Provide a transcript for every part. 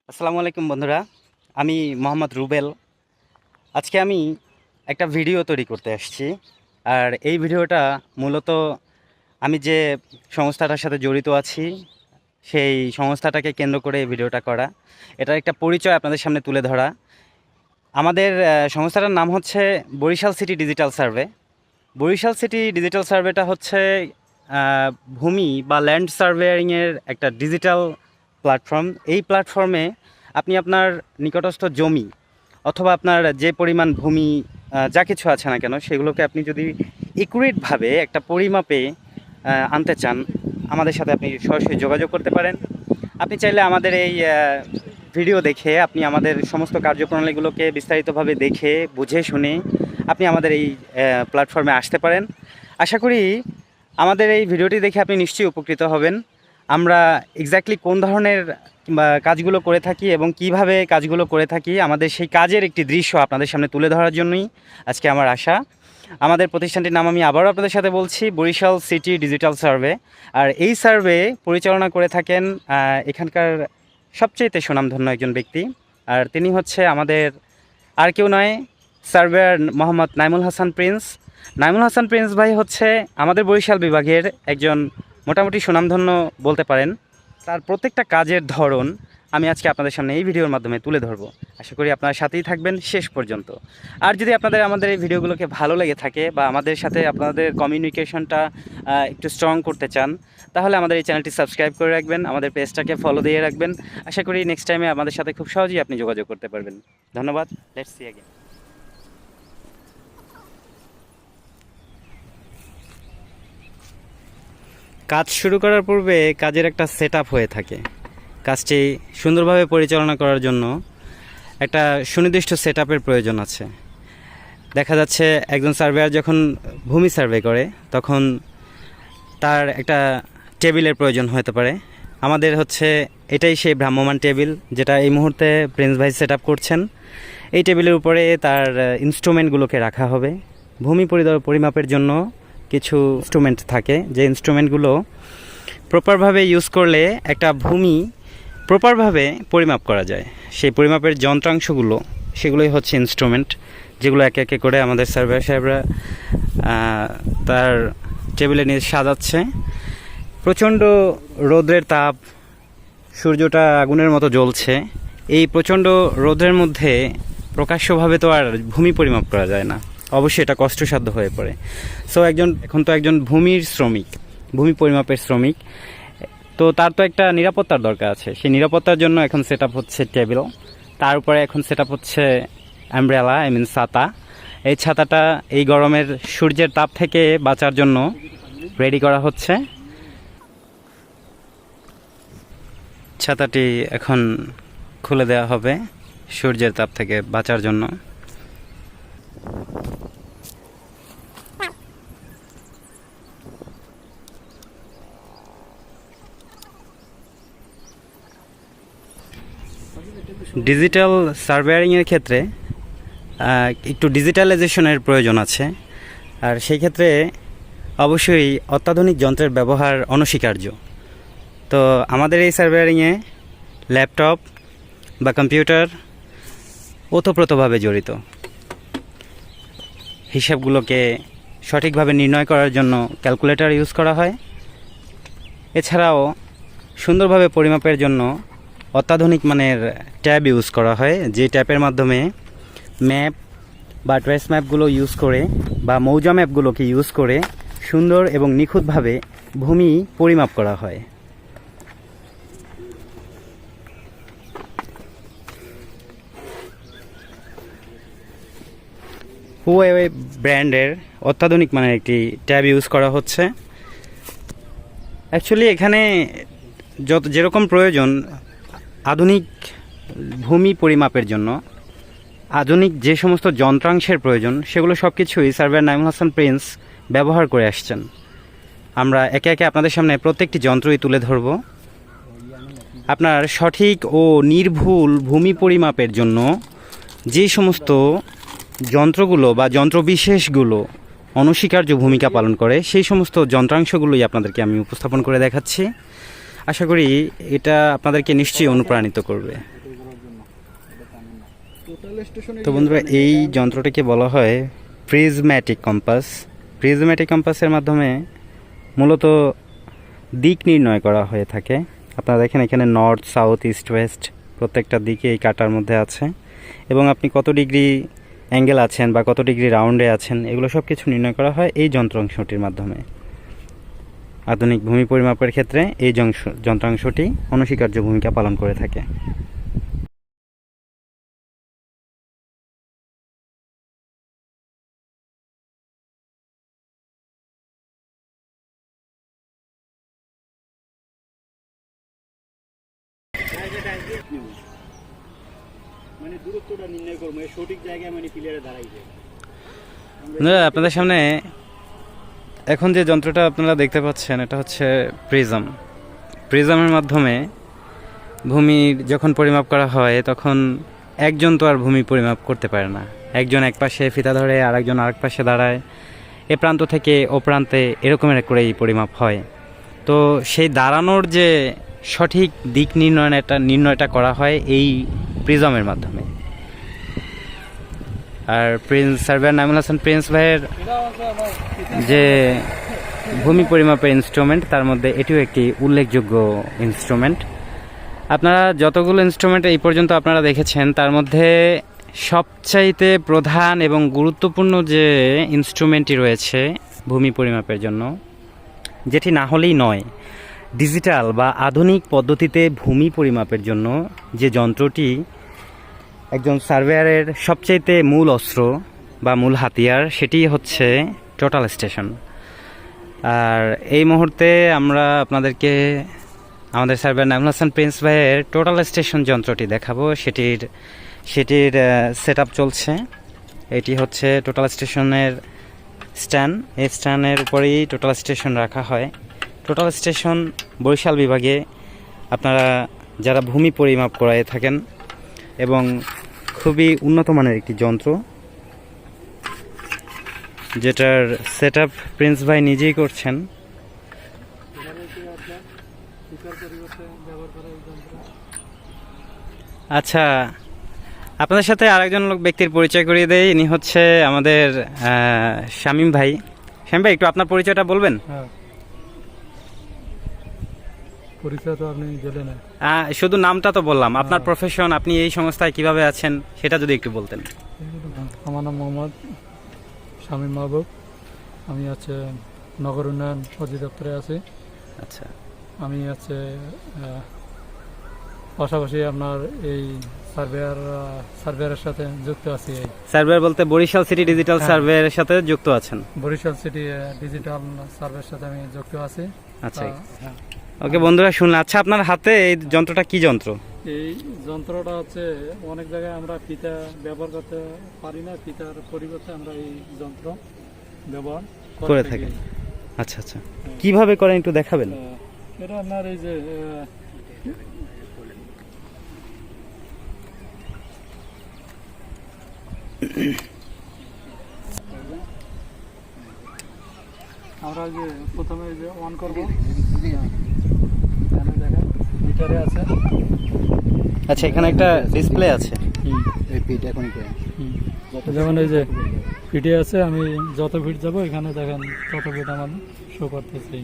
আসসালামু আলাইকুম বন্ধুরা, আমি মোহাম্মদ রুবেল। আজকে আমি একটা ভিডিও তৈরি করতে আসছি। আর এই ভিডিওটা মূলত আমি যে সংস্থাটার সাথে জড়িত আছি সেই সংস্থাটাকে কেন্দ্র করে এই ভিডিওটা করা। এটার একটা পরিচয় আপনাদের সামনে তুলে ধরা। আমাদের সংস্থাটার নাম হচ্ছে Barishal city digital survey. Barishal city digital সার্ভেটা হচ্ছে ভূমি বা ল্যান্ড সার্ভেয়ারিংয়ের একটা ডিজিটাল প্ল্যাটফর্ম। এই প্ল্যাটফর্মে আপনি আপনার নিকটস্থ জমি অথবা আপনার যে পরিমাণ ভূমি যা কিছু আছে না কেন সেগুলোকে আপনি যদি একুরেটভাবে একটা পরিমাপে আনতে চান, আমাদের সাথে আপনি সরাসরি যোগাযোগ করতে পারেন। আপনি চাইলে আমাদের এই ভিডিও দেখে আপনি আমাদের সমস্ত কার্যপ্রণালীগুলোকে বিস্তারিতভাবে দেখে বুঝে শুনে আপনি আমাদের এই প্ল্যাটফর্মে আসতে পারেন। আশা করি আমাদের এই ভিডিওটি দেখে আপনি নিশ্চয়ই উপকৃত হবেন। আমরা এক্স্যাক্টলি কোন ধরনের কাজগুলো করে থাকি এবং কিভাবে কাজগুলো করে থাকি, আমাদের সেই কাজের একটি দৃশ্য আপনাদের সামনে তুলে ধরার জন্যই আজকে আমার আশা। আমাদের প্রতিষ্ঠানটির নাম আমি আবারও আপনাদের সাথে বলছি, বরিশাল সিটি ডিজিটাল সার্ভে। আর এই সার্ভে পরিচালনা করে থাকেন এখানকার সবচেয়ে সুনামধন্য একজন ব্যক্তি। আর তিনি হচ্ছে আমাদের আর কেউ নয়, surveyor Mohammad Naimul Hasan Prince. Naimul Hasan Prince ভাই হচ্ছে আমাদের বরিশাল বিভাগের একজন মোটামুটি সুনামধন্য বলতে পারেন। তার প্রত্যেকটা কাজের ধরন আমি আজকে আপনাদের সামনে এই ভিডিওর মাধ্যমে তুলে ধরবো। আশা করি আপনারা সাথেই থাকবেন শেষ পর্যন্ত। আর যদি আপনাদের আমাদের এই ভিডিওগুলোকে ভালো লেগে থাকে বা আমাদের সাথে আপনাদের কমিউনিকেশনটা একটু স্ট্রং করতে চান, তাহলে আমাদের এই চ্যানেলটি সাবস্ক্রাইব করে রাখবেন, আমাদের পেজটাকে ফলো দিয়ে রাখবেন। আশা করি নেক্সট টাইমে আমাদের সাথে খুব সহজেই আপনি যোগাযোগ করতে পারবেন। ধন্যবাদ। Let's see again. কাজ শুরু করার পূর্বে কাজের একটা সেটআপ হয়ে থাকে। কাজটি সুন্দরভাবে পরিচালনা করার জন্য একটা সুনির্দিষ্ট সেটআপের প্রয়োজন আছে। দেখা যাচ্ছে একজন সার্ভেয়ার যখন ভূমি সার্ভে করে তখন তার একটা টেবিলের প্রয়োজন হতে পারে। আমাদের হচ্ছে এটাই সেই ভ্রাম্যমাণ টেবিল যেটা এই মুহূর্তে প্রিন্স ভাই সেটআপ করছেন। এই টেবিলের উপরে তার ইনস্ট্রুমেন্টগুলোকে রাখা হবে। ভূমি পরিমাপের জন্য কিছু ইনস্ট্রুমেন্ট থাকে, যে ইনস্ট্রুমেন্টগুলো প্রপারভাবে ইউজ করলে একটা ভূমি প্রপারভাবে পরিমাপ করা যায়। সেই পরিমাপের যন্ত্রাংশগুলো সেগুলোই হচ্ছে ইনস্ট্রুমেন্ট, যেগুলো একে একে করে আমাদের সার্ভেয়ার সাহেবরা তার টেবিলে নিয়ে সাজাচ্ছে। প্রচণ্ড রৌদ্রের তাপ, সূর্যটা আগুনের মতো জ্বলছে। এই প্রচণ্ড রৌদ্রের মধ্যে প্রকাশ্যভাবে তো আর ভূমি পরিমাপ করা যায় না, অবশ্যই এটা কষ্টসাধ্য হয়ে পড়ে। সো এখন তো একজন ভূমির শ্রমিক, ভূমি পরিমাপের শ্রমিক, তো তার তো একটা নিরাপত্তার দরকার আছে। সেই নিরাপত্তার জন্য এখন সেট আপ হচ্ছে টেবিল, তার উপরে এখন সেট আপ হচ্ছে অ্যামব্রেলা, ছাতা। এই ছাতাটা এই গরমের সূর্যের তাপ থেকে বাঁচার জন্য রেডি করা হচ্ছে। ছাতাটি এখন খুলে দেওয়া হবে সূর্যের তাপ থেকে বাঁচার জন্য। ডিজিটাল সার্ভেয়ারিংয়ের ক্ষেত্রে একটু ডিজিটালাইজেশনের প্রয়োজন আছে। আর সেই ক্ষেত্রে অবশ্যই অত্যাধুনিক যন্ত্রের ব্যবহার অনস্বীকার্য। তো আমাদের এই সার্ভেয়ারিংয়ে ল্যাপটপ বা কম্পিউটার ওতপ্রোতভাবে জড়িত। হিসাবগুলোকে সঠিকভাবে নির্ণয় করার জন্য ক্যালকুলেটর ইউজ করা হয়। এছাড়াও সুন্দরভাবে পরিমাপের জন্য অত্যাধুনিক মানের ট্যাব ইউজ করা হয়, যে ট্যাবের মাধ্যমে ম্যাপ বা ট্রেস ম্যাপগুলো ইউজ করে বা মৌজা ম্যাপগুলোকে ইউজ করে সুন্দর এবং নিখুঁতভাবে ভূমি পরিমাপ করা হয়। হুয়াওয়ে ব্র্যান্ডের অত্যাধুনিক মানের একটি ট্যাব ইউজ করা হচ্ছে। অ্যাকচুয়ালি এখানে যেরকম প্রয়োজন আধুনিক ভূমি পরিমাপের জন্য, আধুনিক যে সমস্ত যন্ত্রাংশের প্রয়োজন, সেগুলো সব কিছুই সার্ভেয়ার নাইমুল হাসান প্রিন্স ব্যবহার করে আসছেন। আমরা একে একে আপনাদের সামনে প্রত্যেকটি যন্ত্রই তুলে ধরব। আপনার সঠিক ও নির্ভুল ভূমি পরিমাপের জন্য যে সমস্ত যন্ত্রগুলো বা যন্ত্রবিশেষগুলো অনস্বীকার্য ভূমিকা পালন করে, সেই সমস্ত যন্ত্রাংশগুলোই আপনাদেরকে আমি উপস্থাপন করে দেখাচ্ছি। আশা করি এটা আপনাদেরকে নিশ্চয়ই অনুপ্রাণিত করবে। তো বন্ধুরা, এই যন্ত্রটিকে বলা হয় প্রিজম্যাটিক কম্পাস। প্রিজম্যাটিক কম্পাসের মাধ্যমে মূলত দিক নির্ণয় করা হয়ে থাকে। আপনারা দেখেন এখানে নর্থ, সাউথ, ইস্ট, ওয়েস্ট প্রত্যেকটা দিকে এই কাঁটার মধ্যে আছে, এবং আপনি কত ডিগ্রি অ্যাঙ্গেল আছেন বা কত ডিগ্রি রাউন্ডে আছেন এগুলো সব কিছু নির্ণয় করা হয় এই যন্ত্রাংশটির মাধ্যমে। আধুনিক ভূমি পরিমাপের ক্ষেত্রে এই যন্ত্রাংশটি অনস্বীকার্য ভূমিকা পালন করে থাকে। আপনাদের সামনে এখন যে যন্ত্রটা আপনারা দেখতে পাচ্ছেন এটা হচ্ছে প্রিজম। প্রিজমের মাধ্যমে ভূমির যখন পরিমাপ করা হয় তখন একজন তো আর ভূমি পরিমাপ করতে পারে না। একজন এক পাশে ফিতা ধরে আর একজন আরেক পাশে দাঁড়ায়, এ প্রান্ত থেকে ও প্রান্তে এরকমের করেই পরিমাপ হয়। তো সেই দাঁড়ানোর যে সঠিক দিক নির্ণয়টা করা হয় এই প্রিজমের মাধ্যমে। আর সার্ভেয়ার নাইমুল হাসান প্রিন্স ভাইয়ের যে ভূমি পরিমাপের ইনস্ট্রুমেন্ট তার মধ্যে এটিও একটি উল্লেখযোগ্য ইনস্ট্রুমেন্ট। আপনারা যতগুলো ইনস্ট্রুমেন্ট এই পর্যন্ত আপনারা দেখেছেন তার মধ্যে সবচাইতে প্রধান এবং গুরুত্বপূর্ণ যে ইনস্ট্রুমেন্টটি রয়েছে ভূমি পরিমাপের জন্য, যেটি না হলেই নয়, ডিজিটাল বা আধুনিক পদ্ধতিতে ভূমি পরিমাপের জন্য যে যন্ত্রটি একজন সার্ভেয়ারের সবচাইতে মূল অস্ত্র বা মূল হাতিয়ার, সেটি হচ্ছে টোটাল স্টেশন। আর এই মুহূর্তে আমরা আপনাদেরকে আমাদের সার্ভেয়ার নাইমুল হাসান প্রিন্স ভাইয়ের টোটাল স্টেশন যন্ত্রটি দেখাবো। সেটির সেট আপ চলছে। এটি হচ্ছে টোটাল স্টেশনের স্ট্যান্ড। এই স্ট্যান্ডের উপরেই টোটাল স্টেশন রাখা হয়। টোটাল স্টেশন বরিশাল বিভাগে আপনারা যারা ভূমি পরিমাপ করায় থাকেন, এবং খুবই উন্নত মানের একটি যন্ত্র, যেটার সেট আপ প্রিন্স ভাই নিজেই করছেন। আচ্ছা, আপনাদের সাথে আরেকজন ব্যক্তির পরিচয় করিয়ে দেয়। ইনি হচ্ছে আমাদের শামীম ভাই। শামীম ভাই, একটু আপনার পরিচয়টা বলবেন? পরিচয় তো আপনি দিলেন না, শুধু নামটা তো বললাম। আপনার প্রফেশন, আপনি এই সংস্থায় কিভাবে আছেন সেটা যদি একটু বলতেন। আমার নাম মোহাম্মদ শামীম মাহবুব। আমি আছে নগর উন্নয়ন অধিদপ্তরে আছি। আচ্ছা, আমি আছে পাশাপাশি আপনার এই সার্ভেয়ারের সাথে যুক্ত আছি। সার্ভেয়ার বলতে বরিশাল সিটি ডিজিটাল সার্ভেয়ারের সাথে যুক্ত আছেন? বরিশাল সিটি ডিজিটাল সার্ভেয়ারের সাথে আমি যুক্ত আছি। আচ্ছা, ওকে বন্ধুরা শুনলেন। আচ্ছা, আপনার হাতে এই যন্ত্রটা কি যন্ত্র? এই যন্ত্রটা হচ্ছে অনেক জায়গায় আমরা ফিতা ব্যবহার করতে পারি না, ফিতার পরিবর্তে আমরা এই যন্ত্র ব্যবহার করে থাকি। আচ্ছা আচ্ছা, কিভাবে করেন একটু দেখাবেন? এটা আপনার এই যে আমরা যে প্রথমে যে অন করবো, দেখেন মিটারে আছে। আচ্ছা, এখানে একটা ডিসপ্লে আছে। যেমন এই যে ফিটে আছে, আমি যত ফিট যাব এখানে দেখেন তত ফিট আমার শো করতেছে।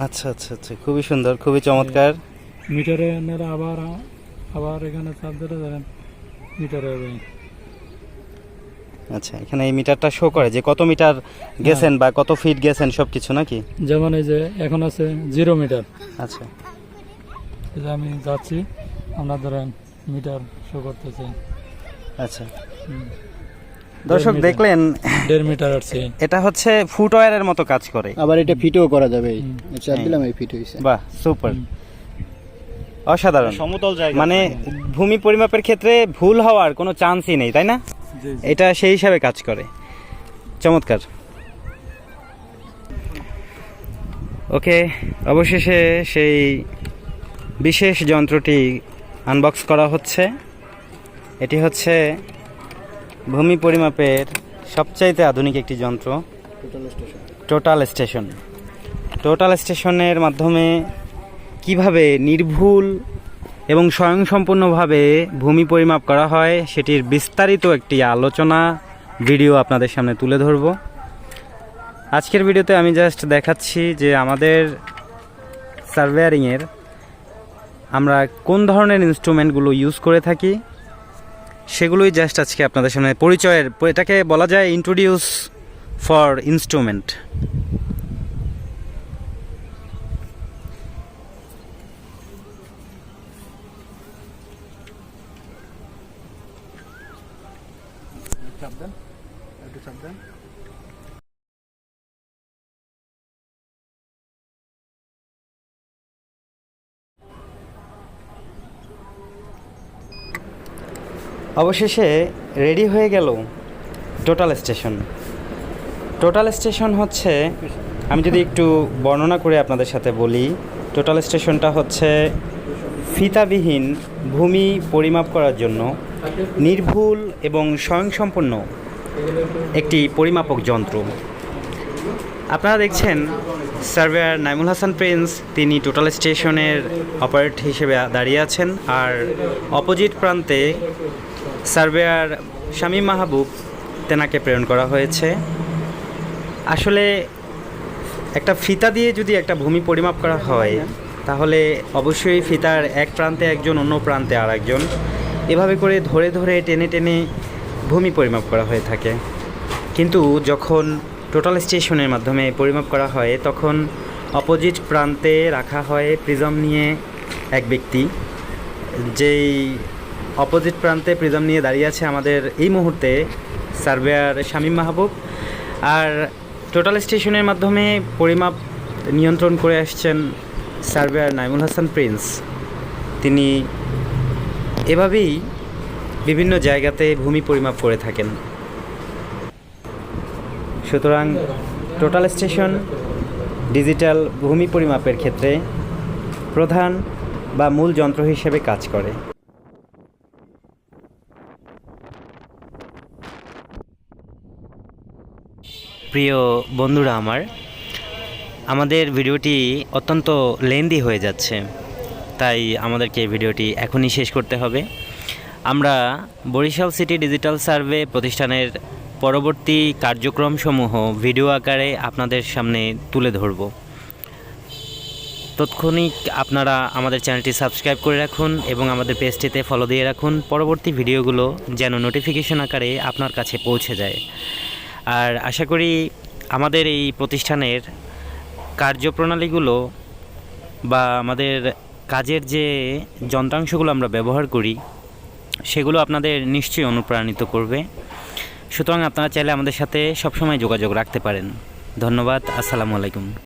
আচ্ছা আচ্ছা আচ্ছা, খুবই সুন্দর, খুবই চমৎকার। মিটারে আবার এখানে চাপ দিলে দেখেন মিটারে। আচ্ছা, এখানে এই মিটারটা শো করে যে কত মিটার গেছেন বা কত ফিট গেছেন সবকিছু নাকি? যেমন এই যে এখন আছে 0 মিটার। আচ্ছা, এই যে আমি যাচ্ছি, আমরা ধরেন মিটার শো করতেছে। আচ্ছা, দর্শক দেখলেন 1.5 মিটার আছে। এটা হচ্ছে ফুটওয়্যারের মতো কাজ করে। আবার এটা ফিটও করা যাবে। চাপ দিলাম, এই ফিট হইছে। বাহ, সুপার, অসাধারণ। সমতল জায়গা, মানে ভূমি পরিমাপের ক্ষেত্রে ভুল হওয়ার কোনো চান্সই নেই, তাই না? এটা সেই হিসাবে কাজ করে। চমৎকার। ওকে, অবশেষে সেই বিশেষ যন্ত্রটি আনবক্স করা হচ্ছে। এটি হচ্ছে ভূমি পরিমাপের সবচাইতে আধুনিক একটি যন্ত্র, টোটাল স্টেশন। টোটাল স্টেশনের মাধ্যমে কিভাবে নির্ভুল এবং স্বয়ংসম্পূর্ণভাবে ভূমি পরিমাপ করা হয় সেটির বিস্তারিত একটি আলোচনা ভিডিও আপনাদের সামনে তুলে ধরব। আজকের ভিডিওতে আমি জাস্ট দেখাচ্ছি যে আমাদের সার্ভেয়ারিংয়ের আমরা কোন ধরনের ইনস্ট্রুমেন্টগুলো ইউজ করে থাকি সেগুলোই জাস্ট আজকে আপনাদের সামনে পরিচয়ের, এটাকে বলা যায় ইন্ট্রোডিউস ফর ইনস্ট্রুমেন্ট। অবশেষে রেডি হয়ে গেল টোটাল স্টেশন। টোটাল স্টেশন হচ্ছে, আমি যদি একটু বর্ণনা করে আপনাদের সাথে বলি, টোটাল স্টেশনটা হচ্ছে ফিতাবিহীন ভূমি পরিমাপ করার জন্য নির্ভুল এবং স্বয়ংসম্পন্ন একটি পরিমাপক যন্ত্র। আপনারা দেখছেন সার্ভেয়ার নাইমুল হাসান প্রিন্স, তিনি টোটাল স্টেশনের অপারেটর হিসেবে দাঁড়িয়ে আছেন, আর অপোজিট প্রান্তে সার্ভেয়ার শামীম মাহবুব, তেনাকে প্রেরণ করা হয়েছে। আসলে একটা ফিতা দিয়ে যদি একটা ভূমি পরিমাপ করা হয় তাহলে অবশ্যই ফিতার এক প্রান্তে একজন, অন্য প্রান্তে আর একজন, এভাবে করে ধরে ধরে টেনে টেনে ভূমি পরিমাপ করা হয়ে থাকে। কিন্তু যখন টোটাল স্টেশনের মাধ্যমে পরিমাপ করা হয় তখন অপোজিট প্রান্তে রাখা হয় প্রিজম নিয়ে এক ব্যক্তি, যেই অপোজিট প্রান্তে প্রিজম নিয়ে দাঁড়িয়ে আছে আমাদের এই মুহূর্তে সার্ভেয়ার শামীম মাহবুব, আর টোটাল স্টেশনের মাধ্যমে পরিমাপ নিয়ন্ত্রণ করে আসছেন সার্ভেয়ার নাইমুল হাসান প্রিন্স। তিনি এভাবেই বিভিন্ন জায়গাতে ভূমি পরিমাপ করে থাকেন। সুতরাং টোটাল স্টেশন ডিজিটাল ভূমি পরিমাপের ক্ষেত্রে প্রধান বা মূল যন্ত্র হিসেবে কাজ করে। প্রিয় বন্ধুরা আমাদের ভিডিওটি অত্যন্ত লেন্দি হয়ে যাচ্ছে, তাই আমাদেরকে ভিডিওটি এখনই শেষ করতে হবে। আমরা বরিশাল সিটি ডিজিটাল সার্ভে প্রতিষ্ঠানের পরবর্তী কার্যক্রমসমূহ ভিডিও আকারে আপনাদের সামনে তুলে ধরব। তৎক্ষণিক আপনারা আমাদের চ্যানেলটি সাবস্ক্রাইব করে রাখুন এবং আমাদের পেজটিতে ফলো দিয়ে রাখুন, পরবর্তী ভিডিওগুলো যেন নোটিফিকেশন আকারে আপনার কাছে পৌঁছে যায়। আর আশা করি আমাদের এই প্রতিষ্ঠানের কার্যপ্রণালীগুলো বা আমাদের কাজের যে যন্ত্রাংশগুলো আমরা ব্যবহার করি সেগুলো আপনাদের নিশ্চয়ই অনুপ্রাণিত করবে। সুতরাং আপনারা চাইলে আমাদের সাথে সবসময় যোগাযোগ রাখতে পারেন। ধন্যবাদ। আসসালামু আলাইকুম।